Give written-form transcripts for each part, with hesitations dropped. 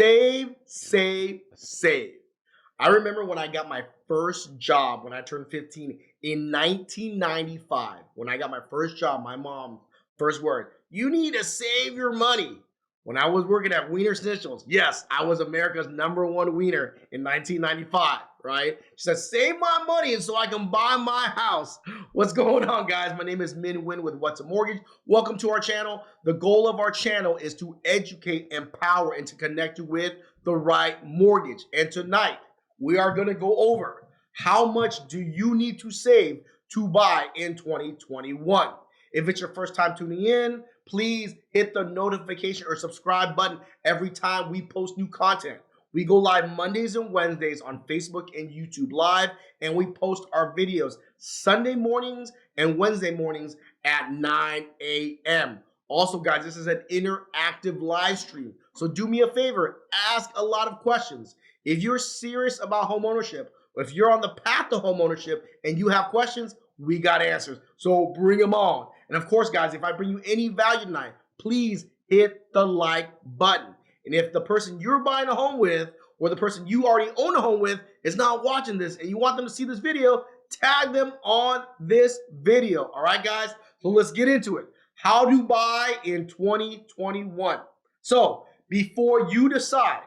Save, save, save. I remember when I got my first job when I turned 15 in 1995. When I got my first job, my mom's first word, you need to save your money. When I was working at Wiener Schnitzel's, yes, I was America's #1 wiener in 1995, right? She said, save my money so I can buy my house. What's going on, guys? My name is Minh with What's a Mortgage. Welcome to our channel. The goal of our channel is to educate, empower, and to connect you with the right mortgage. And tonight, we are going to go over how much do you need to save to buy in 2021. If it's your first time tuning in, please hit the notification or subscribe button every time we post new content. We go live Mondays and Wednesdays on Facebook and YouTube Live, and we post our videos Sunday mornings and Wednesday mornings at 9 a.m. Also, guys, this is an interactive live stream, so do me a favor, ask a lot of questions. If you're serious about homeownership, or if you're on the path to homeownership and you have questions, we got answers. So bring them on. And of course, guys, if I bring you any value tonight, please hit the like button. And if the person you're buying a home with or the person you already own a home with is not watching this and you want them to see this video, tag them on this video. All right, guys? So let's get into it. How to buy in 2021. So before you decide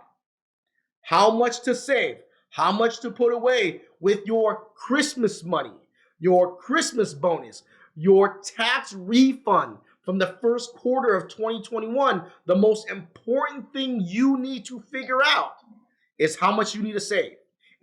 how much to save, how much to put away with your Christmas money, your Christmas bonus, your tax refund from the first quarter of 2021, the most important thing you need to figure out is how much you need to save.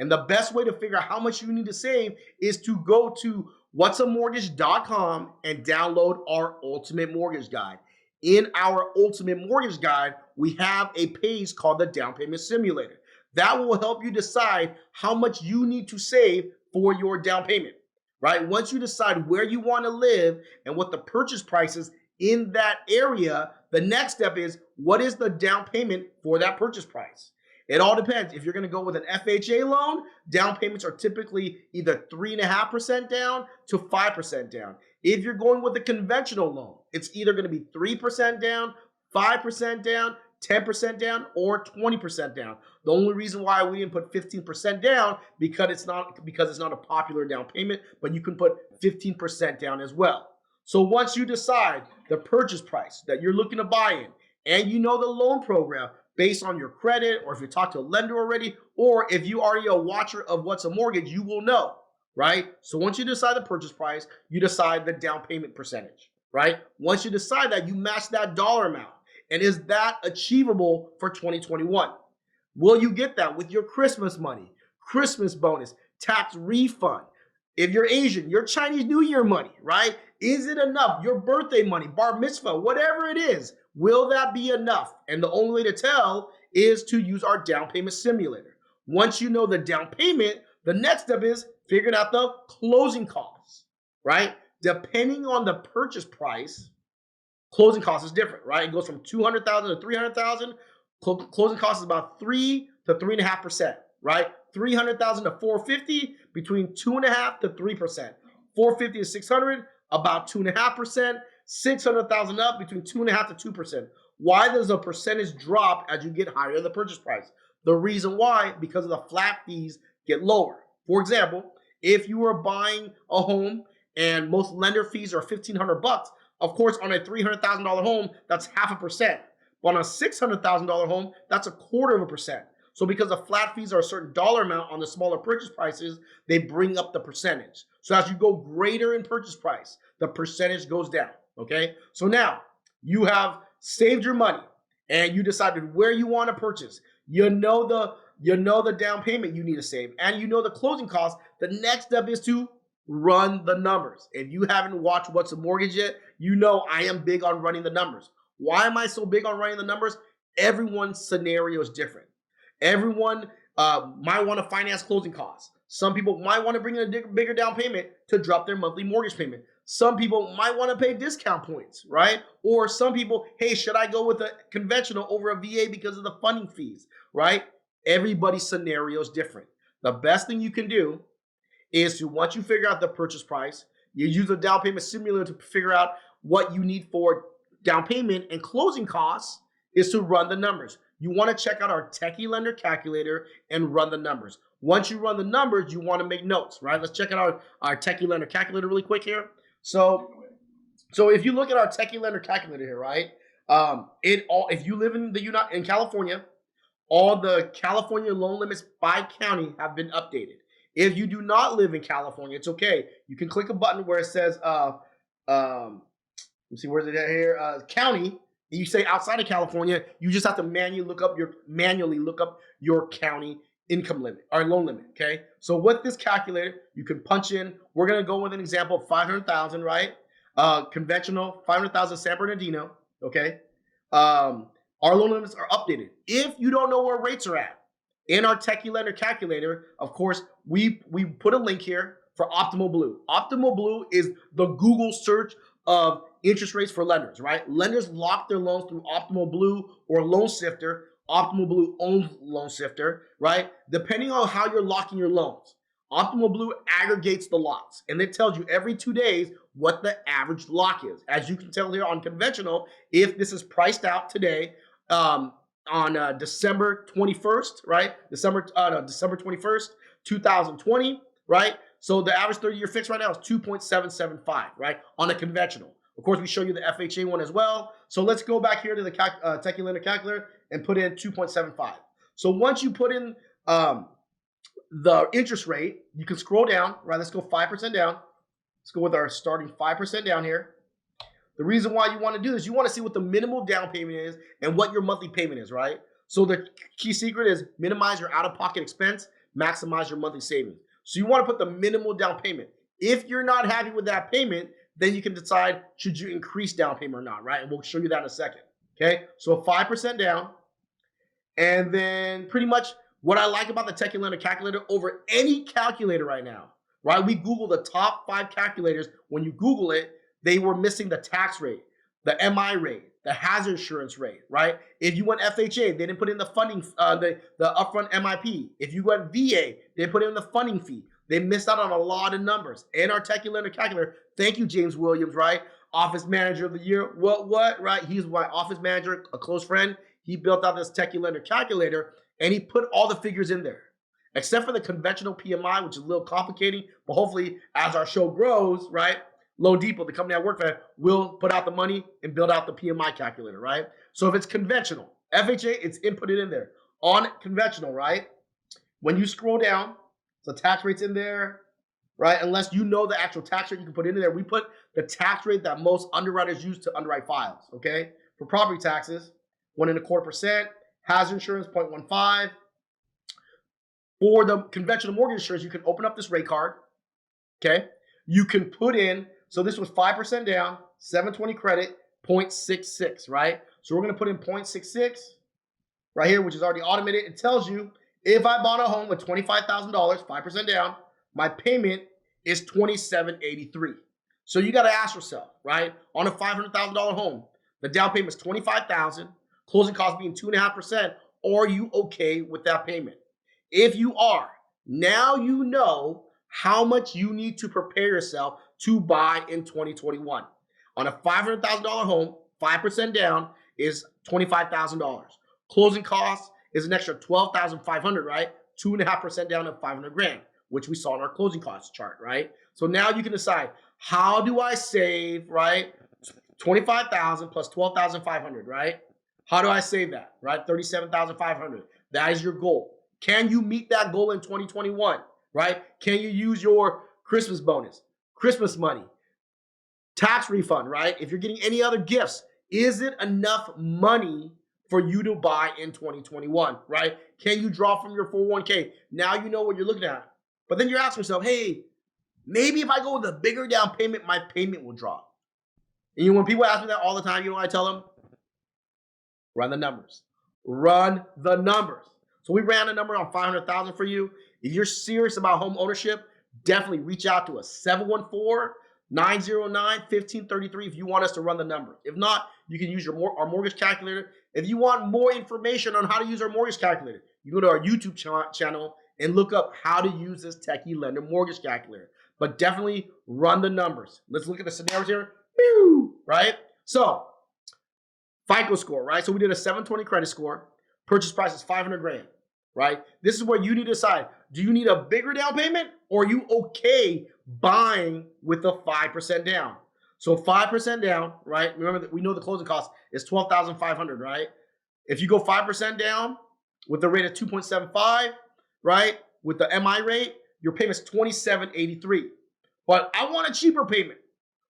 And the best way to figure out how much you need to save is to go to whatsamortgage.com and download our Ultimate Mortgage Guide. In our Ultimate Mortgage Guide, we have a page called the Down Payment Simulator. That will help you decide how much you need to save for your down payment, right? Once you decide where you want to live and what the purchase price is in that area, the next step is what is the down payment for that purchase price? It all depends. If you're going to go with an FHA loan, down payments are typically either 3.5% down to 5% down. If you're going with a conventional loan, it's either going to be 3% down, 5% down, 10% down, or 20% down. The only reason why we didn't put 15% down because it's not a popular down payment, but you can put 15% down as well. So once you decide the purchase price that you're looking to buy in, and you know the loan program based on your credit, or if you talk to a lender already, or if you already a watcher of What's a Mortgage, you will know, right? So once you decide the purchase price, you decide the down payment percentage, right? Once you decide that, you match that dollar amount. And is that achievable for 2021? Will you get that with your Christmas money, Christmas bonus, tax refund? If you're Asian, your Chinese New Year money, right? Is it enough? Your birthday money, bar mitzvah, whatever it is, will that be enough? And the only way to tell is to use our down payment simulator. Once you know the down payment, the next step is figuring out the closing costs, right? Depending on the purchase price, closing cost is different, right? It goes from 200,000 to 300,000. Closing cost is about 3 to 3.5%, right? 300,000 to 450, between 2.5 to 3%. 450 to 600, about 2.5%. 600,000 up, between 2.5 to 2%. Why does the percentage drop as you get higher in the purchase price? The reason why, because of the flat fees get lower. For example, if you are buying a home and most lender fees are $1,500, of course, on a $300,000 home, that's 0.5%. But on a $600,000 home, that's 0.25%. So because the flat fees are a certain dollar amount on the smaller purchase prices, they bring up the percentage. So as you go greater in purchase price, the percentage goes down, okay? So now you have saved your money and you decided where you want to purchase. You know the down payment you need to save and you know the closing costs. The next step is to run the numbers. If you haven't watched What's a Mortgage yet, you know I am big on running the numbers. Why am I so big on running the numbers? Everyone's scenario is different. Everyone might want to finance closing costs. Some people might want to bring in a bigger down payment to drop their monthly mortgage payment. Some people might want to pay discount points, right? Or some people, hey, should I go with a conventional over a VA because of the funding fees, right? Everybody's scenario is different. The best thing you can do is to, once you figure out the purchase price, you use a down payment simulator to figure out what you need for down payment and closing costs, is to run the numbers. you want to check out our Techie Lender Calculator and run the numbers. Once you run the numbers, you want to make notes, right? Let's check out our Techie Lender Calculator really quick here. So if you look at our Techie Lender Calculator here, right? If you live in California, all the California loan limits by county have been updated. If you do not live in California, it's okay. You can click a button where it says, let's see, where's it at here? County. You say outside of California, you just have to manually look up your county income limit or loan limit. Okay. So with this calculator, you can punch in. We're gonna go with an example of 500,000, right? Conventional 500,000 San Bernardino. Okay. Our loan limits are updated. If you don't know where rates are at, in our Techie Lender Calculator, of course, we put a link here for Optimal Blue. Optimal Blue is the Google search of interest rates for lenders, right? Lenders lock their loans through Optimal Blue or Loan Sifter. Optimal Blue owns Loan Sifter, right? Depending on how you're locking your loans, Optimal Blue aggregates the locks, and it tells you every 2 days what the average lock is. As you can tell here on conventional, if this is priced out today, on December 21st, right? December 21st, 2020, right? So the average 30-year fix right now is 2.775, right? On a conventional. Of course, we show you the FHA one as well. So let's go back here to the Techie Lender Calculator and put in 2.75. So once you put in the interest rate, you can scroll down, right? Let's go 5% down. Let's go with our starting 5% down here. The reason why you want to do this, you want to see what the minimal down payment is and what your monthly payment is, right? So the key secret is minimize your out-of-pocket expense, maximize your monthly savings. So you want to put the minimal down payment. If you're not happy with that payment, then you can decide should you increase down payment or not, right? And we'll show you that in a second, okay? So 5% down. And then pretty much what I like about the Techie Lender Calculator over any calculator right now, right? We Google the top 5 calculators. When you Google it, they were missing the tax rate, the MI rate, the hazard insurance rate, right? If you went FHA, they didn't put in the funding, the upfront MIP. If you went VA, they put in the funding fee. They missed out on a lot of numbers. And our Techie Lender Calculator, thank you, James Williams, right? Office Manager of the Year. What, right? He's my office manager, a close friend. He built out this Techie Lender Calculator, and he put all the figures in there, except for the conventional PMI, which is a little complicating. But hopefully, as our show grows, right? Loan Depot, the company I work for, will put out the money and build out the PMI calculator, right? So if it's conventional, FHA, it's inputted in there. On conventional, right? When you scroll down, the tax rate's in there, right? Unless you know the actual tax rate, you can put it in there. We put the tax rate that most underwriters use to underwrite files, okay? For property taxes, 1.25%, hazard insurance, 0.15. For the conventional mortgage insurance, you can open up this rate card, okay? You can put in, so this was 5% down, 720 credit, 0.66, right? So we're going to put in 0.66 right here, which is already automated. It tells you if I bought a home with $25,000, 5% down, my payment is $2,783. So you got to ask yourself, right? On a $500,000 home, the down payment is $25,000, closing costs being 2.5%. Are you okay with that payment? If you are, now you know how much you need to prepare yourself to buy in 2021. On a $500,000 home, 5% down is $25,000. Closing costs is an extra $12,500, right? 2.5% down of $500,000, which we saw in our closing costs chart, right? So now you can decide, how do I save, right? 25,000 plus 12,500, right? How do I save that, right? 37,500. That is your goal. Can you meet that goal in 2021? Right? Can you use your Christmas bonus, Christmas money, tax refund, right? If you're getting any other gifts, is it enough money for you to buy in 2021, right? Can you draw from your 401k? Now you know what you're looking at. But then you're asking yourself, hey, maybe if I go with a bigger down payment, my payment will drop. And when people ask me that all the time, you know what I tell them? Run the numbers. Run the numbers. So we ran a number on 500,000 for you. If you're serious about home ownership, definitely reach out to us, 714-909-1533 if you want us to run the number. If not, you can use our mortgage calculator. If you want more information on how to use our mortgage calculator, you go to our YouTube channel and look up how to use this Techie Lender mortgage calculator. But definitely run the numbers. Let's look at the scenarios here, right? So FICO score, right? So we did a 720 credit score. Purchase price is 500 grand, right? This is where you need to decide, do you need a bigger down payment or are you okay buying with a 5% down? So 5% down, right? Remember that we know the closing cost is 12,500, right? If you go 5% down with the rate of 2.75, right? With the MI rate, your payment's 27.83. But I want a cheaper payment.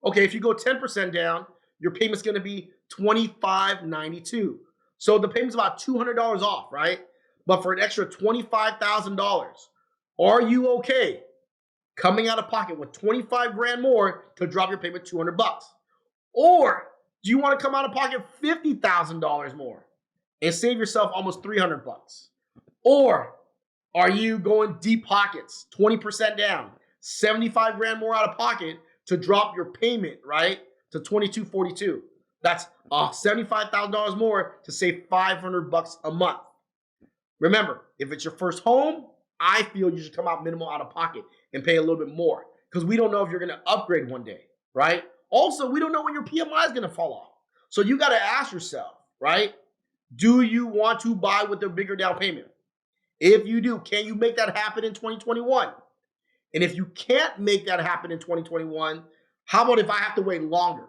Okay, if you go 10% down, your payment's going to be 25.92. So the payment's about $200 off, right? But for an extra $25,000, are you okay coming out of pocket with 25 grand more to drop your payment 200 bucks? Or do you want to come out of pocket $50,000 more and save yourself almost 300 bucks? Or are you going deep pockets, 20% down, 75 grand more out of pocket to drop your payment, right, to 22.42? That's $75,000 more to save 500 bucks a month. Remember, if it's your first home, I feel you should come out minimal out of pocket and pay a little bit more because we don't know if you're going to upgrade one day, right? Also, we don't know when your PMI is going to fall off. So you got to ask yourself, right? Do you want to buy with a bigger down payment? If you do, can you make that happen in 2021? And if you can't make that happen in 2021, how about if I have to wait longer?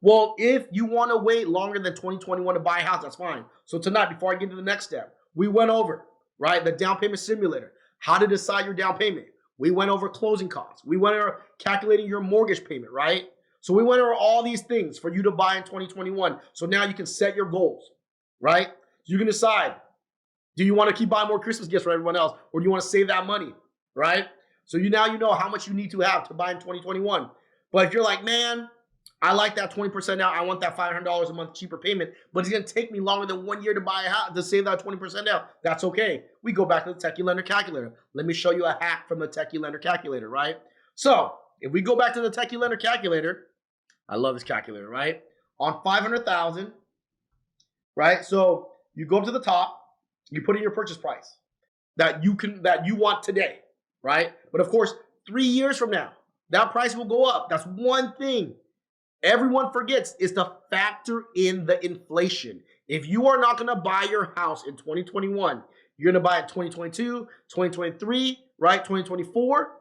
Well, if you want to wait longer than 2021 to buy a house, that's fine. So tonight, before I get to the next step, we went over, right, the down payment simulator, how to decide your down payment. We went over closing costs. We went over calculating your mortgage payment, right? So we went over all these things for you to buy in 2021. So now you can set your goals, right? You can decide, do you want to keep buying more Christmas gifts for everyone else, or do you want to save that money, right? So now you know how much you need to have to buy in 2021. But if you're like, man, I like that 20% down. I want that $500 a month cheaper payment, but it's going to take me longer than 1 year to buy a house to save that 20% down. That's okay. We go back to the Techie Lender Calculator. Let me show you a hack from the Techie Lender Calculator, right? So if we go back to the Techie Lender Calculator, I love this calculator, right? On 500,000, right? So you go up to the top, you put in your purchase price that you want today, right? But of course, 3 years from now, that price will go up. That's one thing everyone forgets, is to factor in the inflation. If you are not going to buy your house in 2021, you're going to buy it 2022, 2023, right? 2024,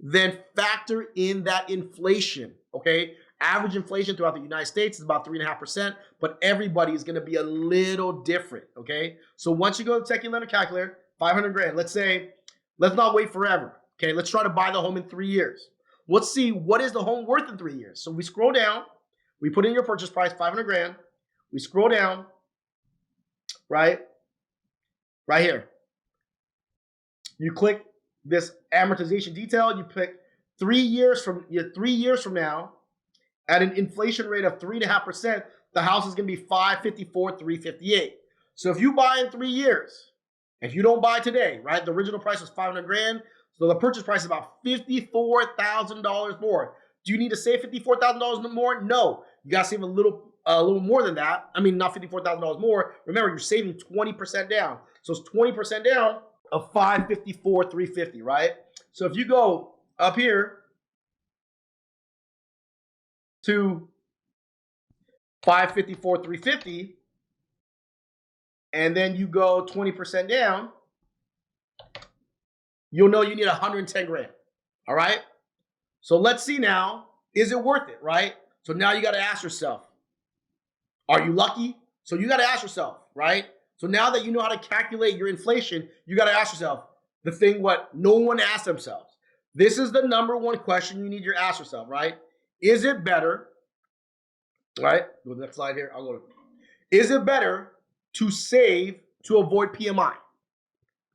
then factor in that inflation, okay? Average inflation throughout the United States is about 3.5%, but everybody is going to be a little different, okay? So once you go to the Techie Lender Calculator, 500 grand, let's not wait forever, okay? Let's try to buy the home in 3 years. Let's see, what is the home worth in 3 years? So we scroll down, we put in your purchase price, 500 grand. We scroll down, right here. You click this amortization detail. You pick 3 years from 3 years from now, at an inflation rate of 3.5%, the house is going to be $554,358. So if you buy in 3 years, if you don't buy today, right? The original price was 500 grand. So the purchase price is about $54,000 more. Do you need to save $54,000 more? No, you got to save a little more than that. I mean, not $54,000 more. Remember, you're saving 20% down. So it's 20% down of $554,350, right? So if you go up here to $554,350, and then you go 20% down, you'll know you need 110 grand. All right. So let's see now, is it worth it? Right. So now you got to ask yourself, are you lucky? So you got to ask yourself, right? So now that you know how to calculate your inflation, you got to ask yourself the thing what no one asks themselves. This is the number one question you need to ask yourself, right? Is it better, right? Go to the next slide here. I'll go to, is it better to save to avoid PMI?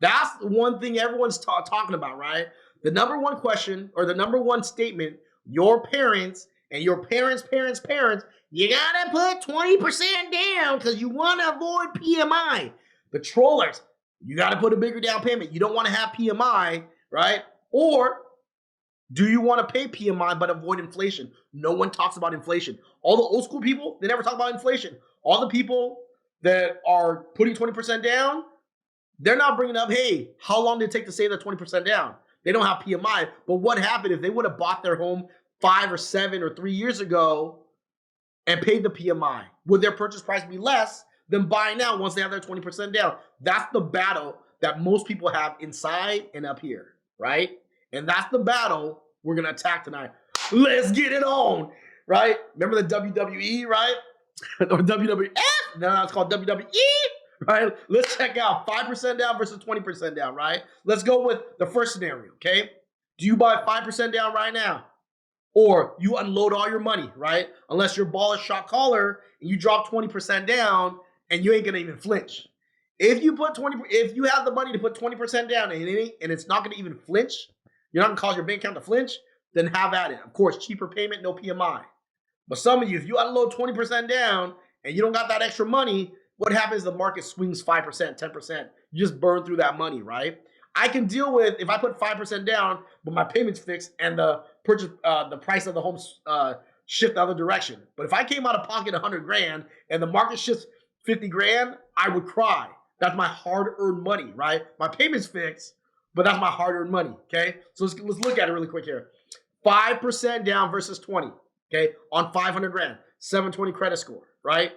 That's the one thing everyone's talking about, right? The number one question or the number one statement, your parents and your parents' parents, you gotta put 20% down because you want to avoid PMI. The trollers, you gotta put a bigger down payment. You don't want to have PMI, right? Or do you want to pay PMI but avoid inflation? No one talks about inflation. All the old school people, they never talk about inflation. All the people that are putting 20% down, they're not bringing up, hey, how long did it take to save that 20% down? They don't have PMI. But what happened if they would have bought their home 5 or 7 or 3 years ago and paid the PMI? Would their purchase price be less than buying now once they have their 20% down. That's the battle that most people have inside and up here, right? And that's the battle we're going to attack tonight. Let's get it on, right? Remember the WWE, right? Or WWF? No, it's called WWE, right? Let's check out 5% down versus 20% down, right? Let's go with the first scenario, okay? Do you buy 5% down right now? Or you unload all your money, right? Unless your ball is shot caller and you drop 20% down and you ain't gonna even flinch. If you have the money to put 20% down and it's not gonna even flinch, you're not gonna cause your bank account to flinch, then have at it. Of course, cheaper payment, no PMI. But some of you, if you unload 20% down and you don't got that extra money, what happens? The market swings 5%, 10%. You just burn through that money, right? I can deal with if I put 5% down, but my payment's fixed and the price of the home shift the other direction. But if I came out of pocket 100 grand and the market shifts 50 grand, I would cry. That's my hard-earned money, right? My payment's fixed, but that's my hard-earned money, okay? So let's look at it really quick here. 5% down versus 20, okay, on 500 grand, 720 credit score, right?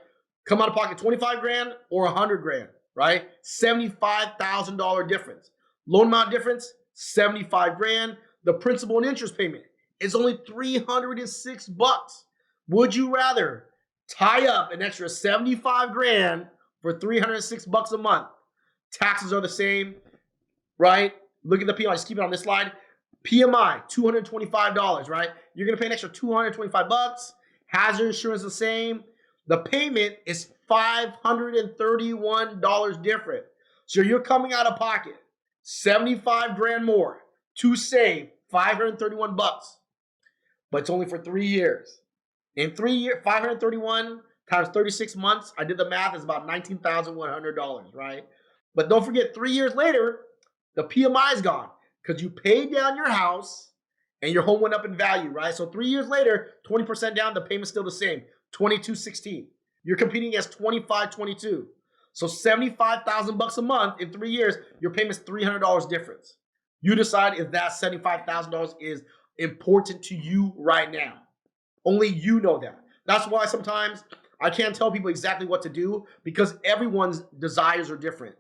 Come out of pocket 25 grand or 100 grand, right? $75,000 difference. Loan amount difference, 75 grand. The principal and interest payment is only 306 bucks. Would you rather tie up an extra 75 grand for 306 bucks a month? Taxes are the same, right? Look at the PMI, just keep it on this slide. PMI, $225, right? You're gonna pay an extra 225 bucks. Hazard insurance the same. The payment is $531 different. So you're coming out of pocket 75 grand more to save 531 bucks. But it's only for 3 years. In 3 years, 531 times 36 months, I did the math, is about $19,100, right? But don't forget, 3 years later, the PMI is gone because you paid down your house and your home went up in value, right? So 3 years later, 20% down, the payment's still the same, $22.16. You're competing against $25.22. So 75,000 bucks a month in 3 years, your payment's $300 difference. You decide if that $75,000 is important to you right now. Only you know that. That's why sometimes I can't tell people exactly what to do because everyone's desires are different.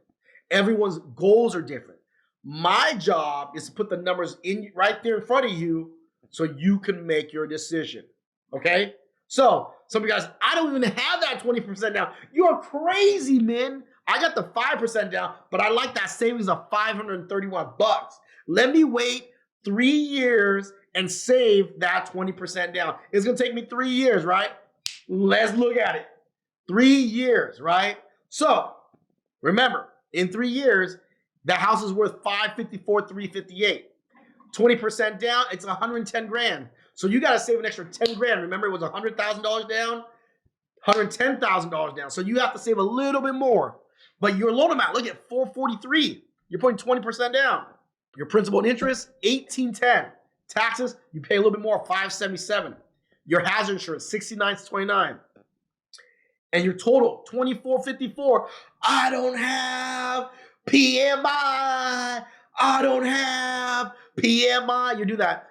Everyone's goals are different. My job is to put the numbers in right there in front of you so you can make your decision. Okay? So some of you guys, I don't even have that 20% down. You're crazy, man. I got the 5% down, but I like that savings of 531 bucks. Let me wait 3 years and save that 20% down. It's gonna take me 3 years, right? Let's look at it. 3 years, right? So remember, in 3 years, the house is worth $554,358. 20% down, it's 110 grand. So you gotta save an extra 10 grand. Remember, it was $100,000 down, $110,000 down. So you have to save a little bit more. But your loan amount, look at 443. You're putting 20% down. Your principal and interest, 1810. Taxes, you pay a little bit more, 577. Your hazard insurance, 6929. And your total, 2454. I don't have PMI. I don't have PMI. You do that.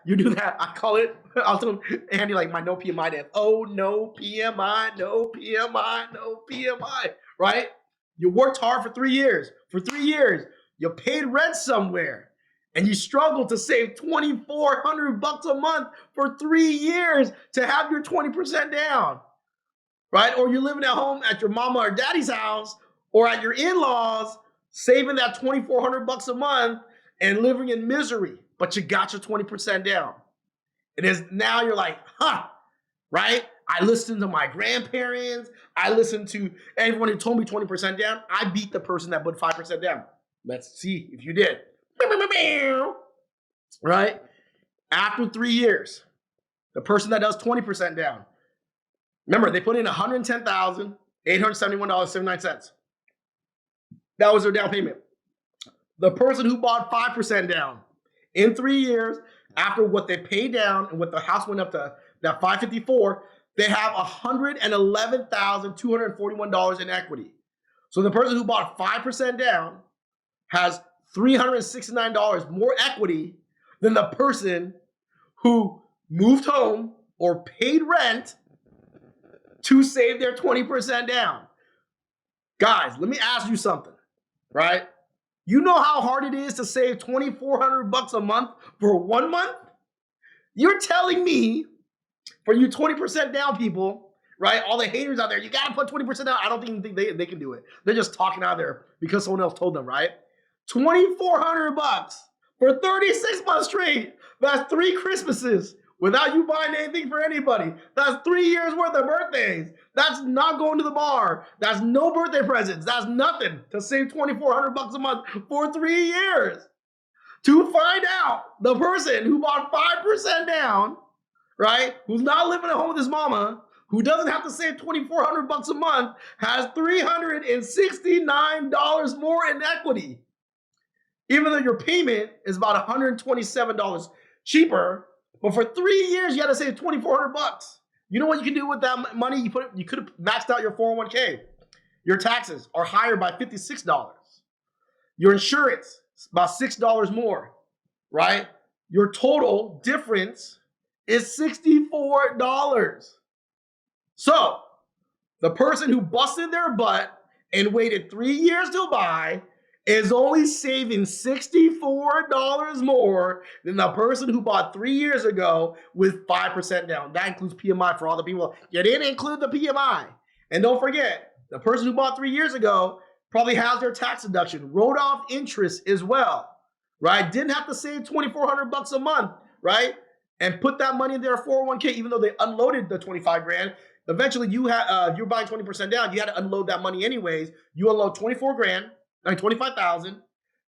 I call it, I'll tell Andy like my no PMI dance. Oh, no PMI, no PMI, no PMI, right? You worked hard for 3 years. For 3 years, you paid rent somewhere and you struggled to save 2,400 bucks a month for 3 years to have your 20% down, right? Or you're living at home at your mama or daddy's house or at your in-laws, saving that 2,400 bucks a month and living in misery, but you got your 20% down. It is now you're like, huh, right? I listened to my grandparents. I listened to everyone who told me 20% down. I beat the person that put 5% down. Let's see if you did. Right? After 3 years, the person that does 20% down, remember, they put in $110,871.79. That was their down payment. The person who bought 5% down in 3 years, after what they paid down and what the house went up to that 554, they have $111,241 in equity. So the person who bought 5% down has $369 more equity than the person who moved home or paid rent to save their 20% down. Guys, let me ask you something, right? You know how hard it is to save $2,400 a month for 1 month? You're telling me, for you 20% down people, right? All the haters out there, you got to put 20% down. I don't think they can do it. They're just talking out there because someone else told them, right? $2,400 for 36 months straight. That's 3 Christmases without you buying anything for anybody. That's 3 years worth of birthdays. That's not going to the bar. That's no birthday presents. That's nothing to save $2,400 a month for 3 years. To find out the person who bought 5% down, right, who's not living at home with his mama, who doesn't have to save $2,400 a month, has $369 more in equity. Even though your payment is about $127 cheaper, but for 3 years you had to save $2,400. You know what you can do with that money? You could have maxed out your 401k. Your taxes are higher by $56. Your insurance is about $6 more, right? Your total difference is $64. So the person who busted their butt and waited 3 years to buy is only saving $64 more than the person who bought 3 years ago with 5% down. That includes PMI for all the people. You didn't include the PMI. And don't forget, the person who bought 3 years ago probably has their tax deduction, wrote off interest as well, right? Didn't have to save $2,400 a month, right? And put that money in their 401k, even though they unloaded the 25 grand. Eventually, you're buying 20% down. You had to unload that money anyways. You unload 25,000,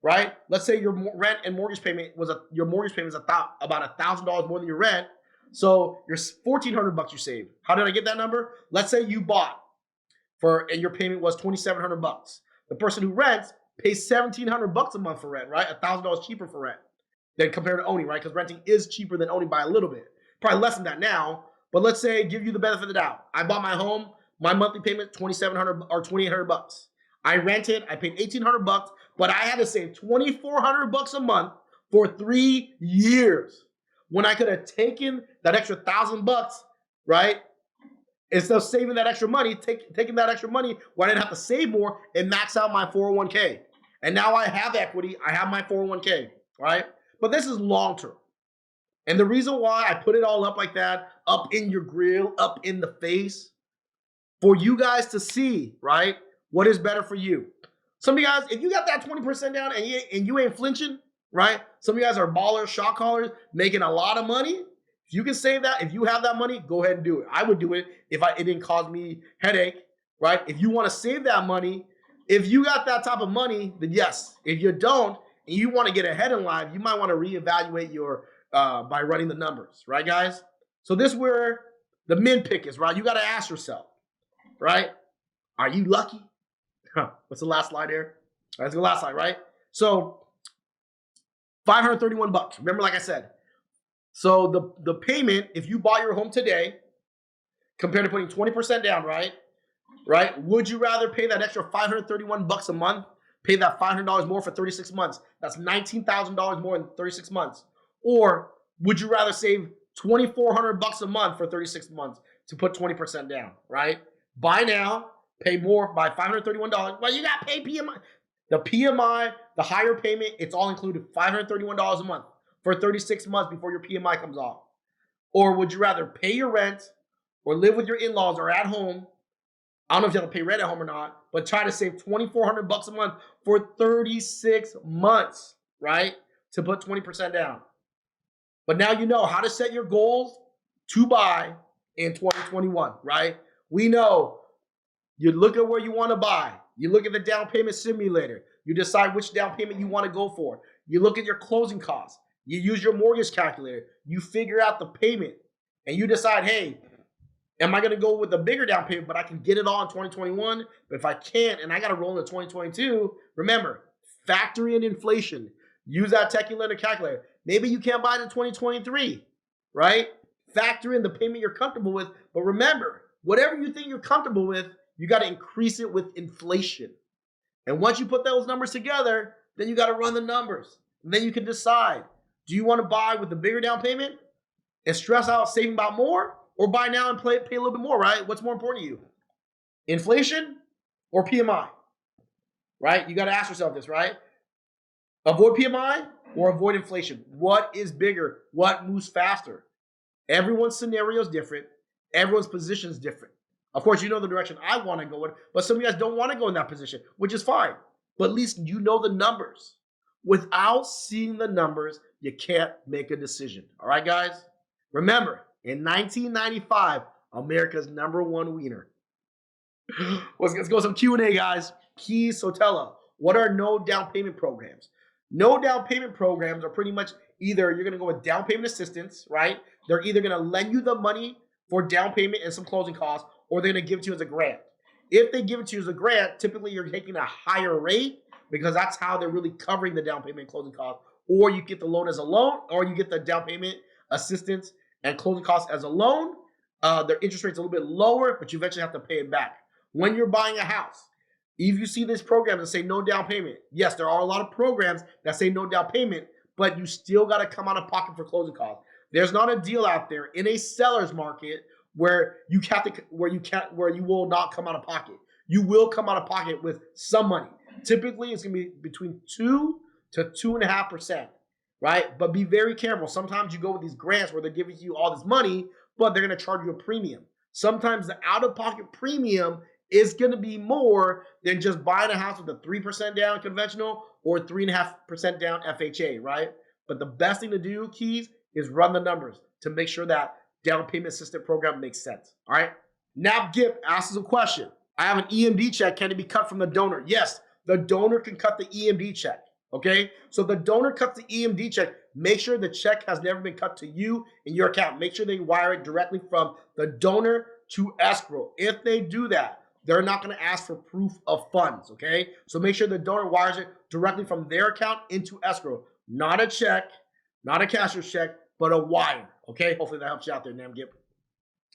right? Let's say your rent and mortgage payment was about $1,000 more than your rent. So your $1,400 you saved. How did I get that number? Let's say you bought and your payment was $2,700. The person who rents pays $1,700 a month for rent, right? $1,000 cheaper for rent than compared to owning, right? Because renting is cheaper than owning by a little bit. Probably less than that now. But let's say, give you the benefit of the doubt. I bought my home, my monthly payment $2,700 or $2,800. I rented, I paid $1,800, but I had to save $2,400 a month for 3 years. When I could have taken that extra $1,000, right? Instead of saving that extra money, taking that extra money where I didn't have to save more and max out my 401k. And now I have equity, I have my 401k, right? But this is long term. And the reason why I put it all up like that, up in your grill, up in the face, for you guys to see, right, what is better for you. Some of you guys, if you got that 20% down and you ain't flinching, right? Some of you guys are ballers, shot callers, making a lot of money. If you can save that, if you have that money, go ahead and do it. I would do it if it didn't cause me headache, right? If you want to save that money, if you got that type of money, then yes. If you don't, and you want to get ahead in life, you might want to reevaluate your by running the numbers, right, guys? So this is where the min pick is, right? You got to ask yourself, right? Are you lucky? What's the last slide here? That's the last slide, right? So $531. Remember, like I said. So the payment, if you bought your home today, compared to putting 20% down, right? Would you rather pay that extra $531 a month, pay that $500 more for 36 months? That's $19,000 more in 36 months. Or would you rather save $2,400 a month for 36 months to put 20% down, right? Buy now, pay more by $531. Well, you got to pay PMI. The PMI, the higher payment, it's all included, $531 a month for 36 months before your PMI comes off. Or would you rather pay your rent or live with your in-laws or at home? I don't know if you have to pay rent at home or not, but try to save $2,400 a month for 36 months, right? To put 20% down. But now you know how to set your goals to buy in 2021, right? We know you look at where you want to buy. You look at the down payment simulator. You decide which down payment you want to go for. You look at your closing costs. You use your mortgage calculator. You figure out the payment. And you decide, hey, am I going to go with a bigger down payment, but I can get it all in 2021? But if I can't and I got to roll into 2022, remember, factor in inflation. Use that techie lender calculator. Maybe you can't buy it in 2023, right? Factor in the payment you're comfortable with. But remember, whatever you think you're comfortable with, you got to increase it with inflation. And once you put those numbers together, then you got to run the numbers. And then you can decide, do you want to buy with the bigger down payment and stress out saving about more? Or buy now and pay a little bit more, right? What's more important to you? Inflation or PMI? right? You got to ask yourself this, right? Avoid PMI or avoid inflation? What is bigger? What moves faster? Everyone's scenario is different. Everyone's position is different. Of course, you know the direction I want to go in, but some of you guys don't want to go in that position, which is fine. But at least you know the numbers. Without seeing the numbers, you can't make a decision. All right, guys? Remember, in 1995, America's #1 wiener. Let's go some Q&A, guys. Keys Sotelo. What are no down payment programs? No down payment programs are pretty much either you're going to go with down payment assistance, right? They're either going to lend you the money for down payment and some closing costs, or they're going to give it to you as a grant. If they give it to you as a grant, typically you're taking a higher rate because that's how they're really covering the down payment and closing costs. Or you get the loan as a loan, or you get the down payment assistance and closing costs as a loan. Their interest rate's a little bit lower, but you eventually have to pay it back. When you're buying a house, if you see this program that say no down payment, yes, there are a lot of programs that say no down payment, but you still got to come out of pocket for closing costs. There's not a deal out there in a seller's market where you will not come out of pocket. You will come out of pocket with some money. Typically, it's gonna be between 2 to 2.5%, right? But be very careful. Sometimes you go with these grants where they're giving you all this money, but they're gonna charge you a premium. Sometimes the out-of-pocket premium is going to be more than just buying a house with a 3% down conventional or 3.5% down FHA, right? But the best thing to do, Keys, is run the numbers to make sure that down payment assistance program makes sense, all right? Now, Gip asks a question. I have an EMD check. Can it be cut from the donor? Yes, the donor can cut the EMD check, okay? So the donor cuts the EMD check. Make sure the check has never been cut to you in your account. Make sure they wire it directly from the donor to escrow. If they do that, they're not going to ask for proof of funds, okay? So make sure the donor wires it directly from their account into escrow. Not a check, not a cashier's check, but a wire, okay? Hopefully that helps you out there, Namgip.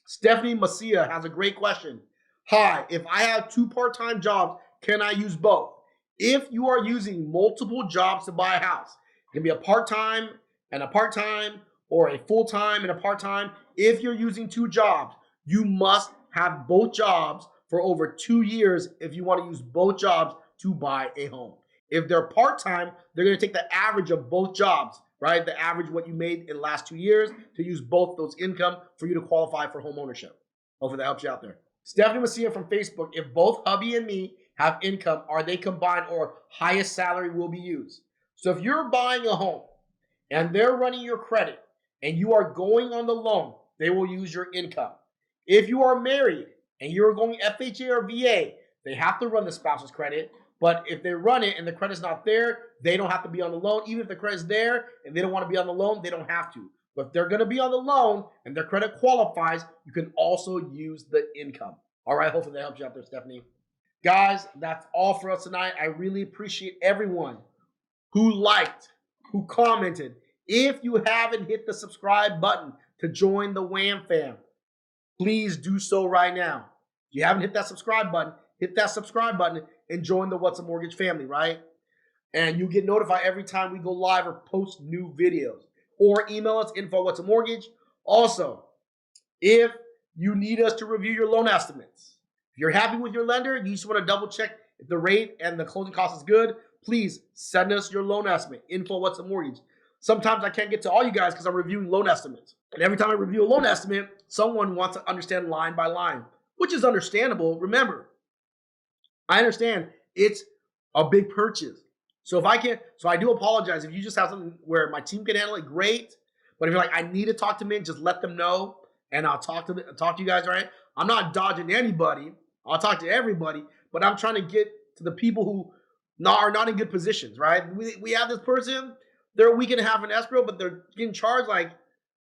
Stephanie Macia has a great question. Hi, if I have 2 part-time jobs, can I use both? If you are using multiple jobs to buy a house, it can be a part-time and a part-time or a full-time and a part-time. If you're using 2 jobs, you must have both jobs for over 2 years if you want to use both jobs to buy a home. If they're part-time, they're going to take the average of both jobs, right? The average what you made in the last 2 years to use both those income for you to qualify for home ownership. Hopefully that helps you out there. Stephanie Macia from Facebook, if both hubby and me have income, are they combined or highest salary will be used? So if you're buying a home and they're running your credit and you are going on the loan, they will use your income. If you are married and you're going FHA or VA, they have to run the spouse's credit. But if they run it and the credit's not there, they don't have to be on the loan. Even if the credit's there and they don't want to be on the loan, they don't have to. But if they're going to be on the loan and their credit qualifies, you can also use the income. All right, hopefully that helps you out there, Stephanie. Guys, that's all for us tonight. I really appreciate everyone who liked, who commented. If you haven't hit the subscribe button to join the Wham fam, please do so right now. If you haven't hit that subscribe button and join the What's a Mortgage family, right? And you get notified every time we go live or post new videos. Or email us, info@whatsamortgage. Also, if you need us to review your loan estimates, if you're happy with your lender, you just want to double check if the rate and the closing cost is good, please send us your loan estimate, info@whatsamortgage. Sometimes I can't get to all you guys because I'm reviewing loan estimates. And every time I review a loan estimate, someone wants to understand line by line, which is understandable. Remember, I understand it's a big purchase. So I do apologize. If you just have something where my team can handle it, great. But if you're like, I need to talk to Minh, just let them know and I'll talk to you guys, right? I'm not dodging anybody. I'll talk to everybody, but I'm trying to get to the people who are not in good positions, right? We have this person, they're a week and a half in escrow, but they're getting charged like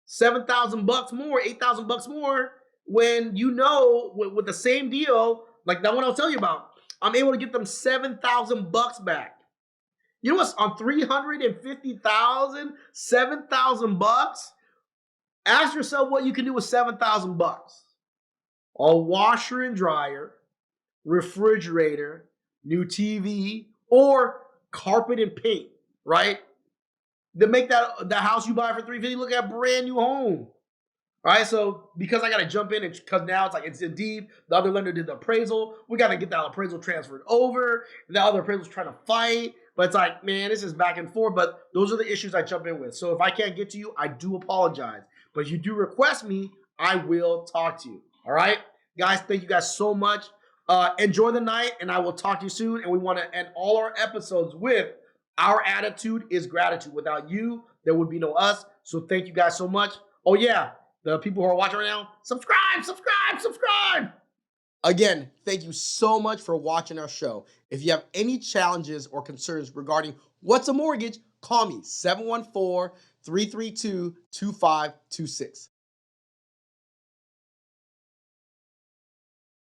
$7,000 more, $8,000 more when with the same deal, like that one I'll tell you about, I'm able to get them $7,000 back. You know what's on $350,000, $7,000? Ask yourself what you can do with $7,000. A washer and dryer, refrigerator, new TV, or carpet and paint, right? To make that house you buy for $350 look like a brand new home. All right, so because I got to jump in and because now it's like it's in deep, the other lender did the appraisal. We got to get that appraisal transferred over. The other appraisal's trying to fight, but it's like, man, this is back and forth. But those are the issues I jump in with. So if I can't get to you, I do apologize. But if you do request me, I will talk to you. All right, guys, thank you guys so much. Enjoy the night, and I will talk to you soon. And we want to end all our episodes with our attitude is gratitude. Without you, there would be no us. So thank you guys so much. Oh yeah, the people who are watching right now, subscribe, subscribe, subscribe. Again, thank you so much for watching our show. If you have any challenges or concerns regarding what's a mortgage, call me 714-332-2526.